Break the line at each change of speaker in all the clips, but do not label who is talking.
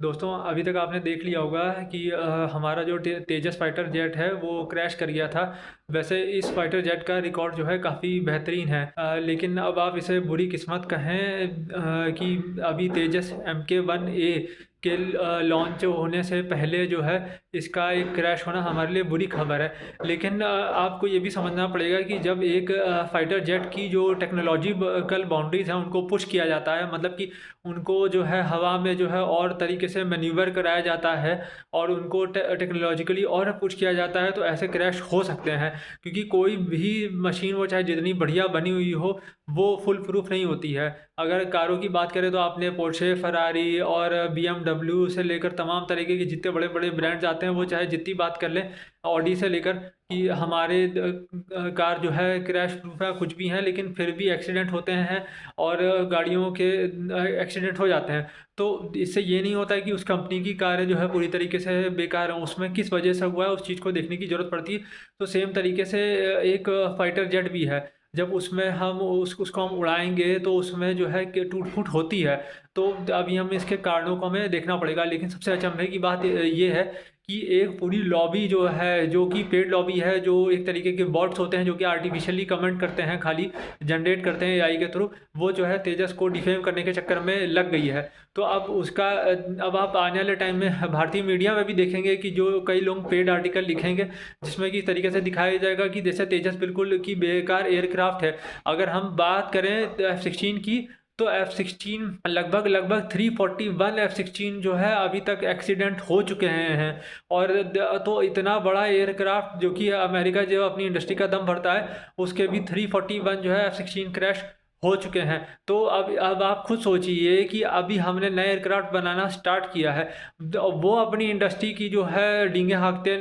दोस्तों अभी तक आपने देख लिया होगा कि हमारा जो तेजस फाइटर जेट है वो क्रैश कर गया था। वैसे इस फाइटर जेट का रिकॉर्ड जो है काफ़ी बेहतरीन है, लेकिन अब आप इसे बुरी किस्मत कहें कि अभी तेजस MK1A के लॉन्च होने से पहले जो है इसका एक क्रैश होना हमारे लिए बुरी खबर है। लेकिन आपको ये भी समझना पड़ेगा कि जब एक फाइटर जेट की जो टेक्नोलॉजिकल बाउंड्रीज हैं उनको पुश किया जाता है, मतलब कि उनको जो है हवा में जो है और तरीके से मैन्यूवर कराया जाता है और उनको टेक्नोलॉजिकली और पुश किया जाता है, तो ऐसे क्रैश हो सकते हैं। क्योंकि कोई भी मशीन वो चाहे जितनी बढ़िया बनी हुई हो, वो फुल प्रूफ नहीं होती है। अगर कारों की बात करें तो आपने पोर्शे, फरारी और BMW से लेकर तमाम तरीके के जितने बड़े बड़े ब्रांड्स आते हैं, वो चाहे जितनी बात कर लें, ऑडी से लेकर, कि हमारे कार जो है क्रैश प्रूफ है कुछ भी है, लेकिन फिर भी एक्सीडेंट होते हैं और गाड़ियों के एक्सीडेंट हो जाते हैं। तो इससे ये नहीं होता है कि उस कंपनी की कारें जो है पूरी तरीके से बेकार हैं, उसमें किस वजह से हुआ है उस चीज़ को देखने की ज़रूरत पड़ती है। तो सेम तरीके से एक फाइटर जेट भी है, जब उसमें हम उसको हम उड़ाएंगे तो उसमें जो है कि टूट फूट होती है। तो अभी हम इसके कारणों को हमें देखना पड़ेगा, लेकिन सबसे अचंभे की बात ये है कि एक पूरी लॉबी जो है, जो कि पेड लॉबी है, जो एक तरीके के बॉट्स होते हैं जो कि आर्टिफिशियली कमेंट करते हैं, खाली जनरेट करते हैं AI के थ्रू, वो जो है तेजस को डिफेम करने के चक्कर में लग गई है। तो अब उसका अब आप आने वाले टाइम में भारतीय मीडिया में भी देखेंगे कि जो कई लोग पेड आर्टिकल लिखेंगे जिसमें कि इस तरीके से दिखाया जाएगा कि जैसे तेजस बिल्कुल की बेकार एयरक्राफ्ट है। अगर हम बात करें F-16 की, तो F-16 लगभग लगभग 341 F-16 जो है अभी तक एक्सीडेंट हो चुके हैं। और तो इतना बड़ा एयरक्राफ्ट जो कि अमेरिका जो अपनी इंडस्ट्री का दम भरता है, उसके भी 341 जो है F-16 क्रैश हो चुके हैं। तो अब आप खुद सोचिए कि अभी हमने नए एयरक्राफ्ट बनाना स्टार्ट किया है, वो अपनी इंडस्ट्री की जो है डींगे हाँकते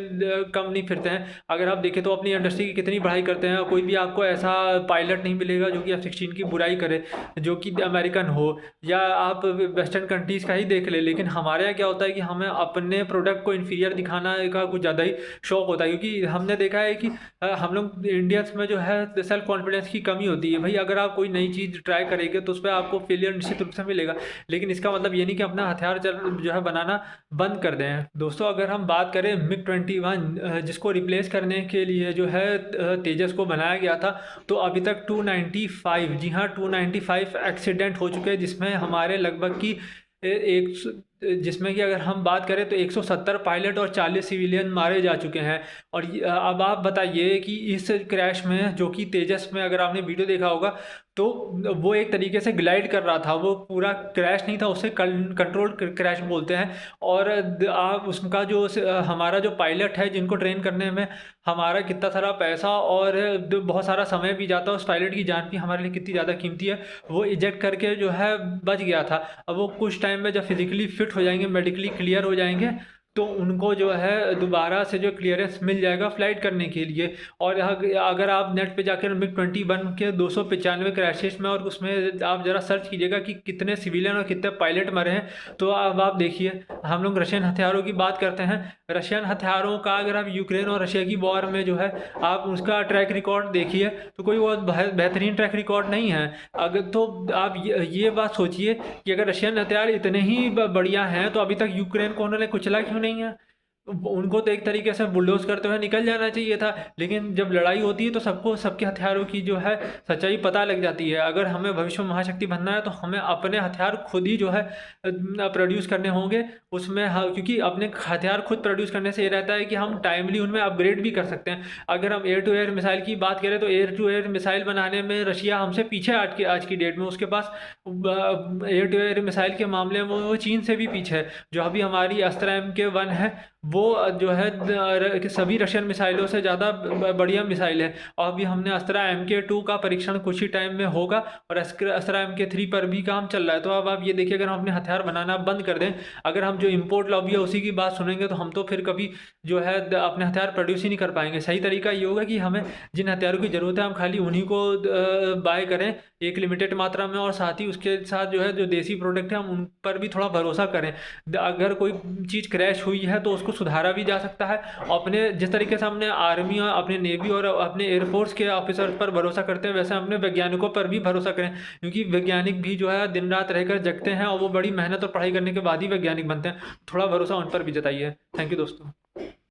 कम नहीं फिरते हैं। अगर आप देखें तो अपनी इंडस्ट्री की कितनी बढ़ाई करते हैं, कोई भी आपको ऐसा पायलट नहीं मिलेगा जो कि F-16 की बुराई करे, जो कि अमेरिकन हो, या आप वेस्टर्न कंट्रीज़ का ही देख ले। लेकिन हमारे यहाँ क्या होता है कि हमें अपने प्रोडक्ट को इन्फीरियर दिखाना का कुछ ज़्यादा ही शौक होता है, क्योंकि हमने देखा है कि हम लोग इंडियंस में जो है सेल्फ कॉन्फिडेंस की कमी होती है। भाई अगर आप कोई नई चीज़ ट्राई करेंगे तो उस पर आपको फेलियर निश्चित रूप से मिलेगा, लेकिन इसका मतलब ये नहीं कि अपना हथियार जो है बनाना बंद कर दें। दोस्तों अगर हम बात करें MiG-21 जिसको रिप्लेस करने के लिए जो है तेजस को बनाया गया था, तो अभी तक 295, जी हाँ 295 एक्सीडेंट हो चुके हैं, जिसमें हमारे लगभग की एक जिसमें कि अगर हम बात करें तो 170 पायलट और 40 सिविलियन मारे जा चुके हैं। और अब आप बताइए कि इस क्रैश में, जो कि तेजस में अगर आपने वीडियो देखा होगा, तो वो एक तरीके से ग्लाइड कर रहा था, वो पूरा क्रैश नहीं था, उसे कंट्रोल क्रैश बोलते हैं। और आप उसका जो हमारा जो पायलट है, जिनको ट्रेन करने में हमारा कितना सारा पैसा और बहुत सारा समय भी जाता है, उस पायलट की जान भी हमारे लिए कितनी ज़्यादा कीमती है, वो इजेक्ट करके जो है बच गया था। अब वो कुछ टाइम में जब फिजिकली फिट हो जाएंगे, मेडिकली क्लियर हो जाएंगे, तो उनको जो है दोबारा से जो क्लियरेंस मिल जाएगा फ्लाइट करने के लिए। और अगर आप नेट पे जाकर MiG-21 के 295 क्रैशेस में, और उसमें आप ज़रा सर्च कीजिएगा कि कितने सिविलियन और कितने पायलट मरे हैं, तो अब आप देखिए। हम लोग रशियन हथियारों की बात करते हैं, रशियन हथियारों का अगर आप यूक्रेन और रशिया की वॉर में जो है आप उसका ट्रैक रिकॉर्ड देखिए, तो कोई बहुत बेहतरीन ट्रैक रिकॉर्ड नहीं है। अगर तो आप ये बात सोचिए कि अगर रशियन हथियार इतने ही बढ़िया हैं, तो अभी तक यूक्रेन को उन्होंने कुचला क्यों नहीं है? उनको तो एक तरीके से बुलडोज करते हुए निकल जाना चाहिए था। लेकिन जब लड़ाई होती है तो सबको सबके हथियारों की जो है सच्चाई पता लग जाती है। अगर हमें भविष्य में महाशक्ति बनना है तो हमें अपने हथियार खुद ही जो है प्रोड्यूस करने होंगे। उसमें क्योंकि अपने हथियार खुद प्रोड्यूस करने से ये रहता है कि हम टाइमली उनमें अपग्रेड भी कर सकते हैं। अगर हम एयर टू एयर मिसाइल की बात करें, तो एयर टू एयर मिसाइल बनाने में रशिया हमसे पीछे आज की डेट में, उसके पास एयर टू एयर मिसाइल के मामले में वो चीन से भी पीछे है। जो अभी हमारी अस्त्र MK1 है, वो जो है सभी रशियन मिसाइलों से ज़्यादा बढ़िया मिसाइल है। और अभी हमने अस्त्रा MK2 का परीक्षण कुछ ही टाइम में होगा, और अस्त्रा MK3 पर भी काम चल रहा है। तो अब आप ये देखिए, अगर हम अपने हथियार बनाना बंद कर दें, अगर हम जो इम्पोर्ट लॉबी है उसी की बात सुनेंगे, तो हम तो फिर कभी जो है अपने हथियार प्रोड्यूस ही नहीं कर पाएंगे। सही तरीका ये होगा कि हमें जिन हथियारों की ज़रूरत है हम खाली उन्हीं को बाय करें एक लिमिटेड मात्रा में, और साथ ही उसके साथ जो है जो देसी प्रोडक्ट है हम उन पर भी थोड़ा भरोसा करें। अगर कोई चीज़ क्रैश हुई है तो उसको इसको सुधारा भी जा सकता है। अपने जिस तरीके से हमने आर्मी और अपने नेवी और अपने एयरफोर्स के ऑफिसर पर भरोसा करते हैं, वैसे अपने वैज्ञानिकों पर भी भरोसा करें, क्योंकि वैज्ञानिक भी जो है दिन रात रहकर जगते हैं और वो बड़ी मेहनत और पढ़ाई करने के बाद ही वैज्ञानिक बनते हैं। थोड़ा भरोसा उन पर भी जताइए। थैंक यू दोस्तों।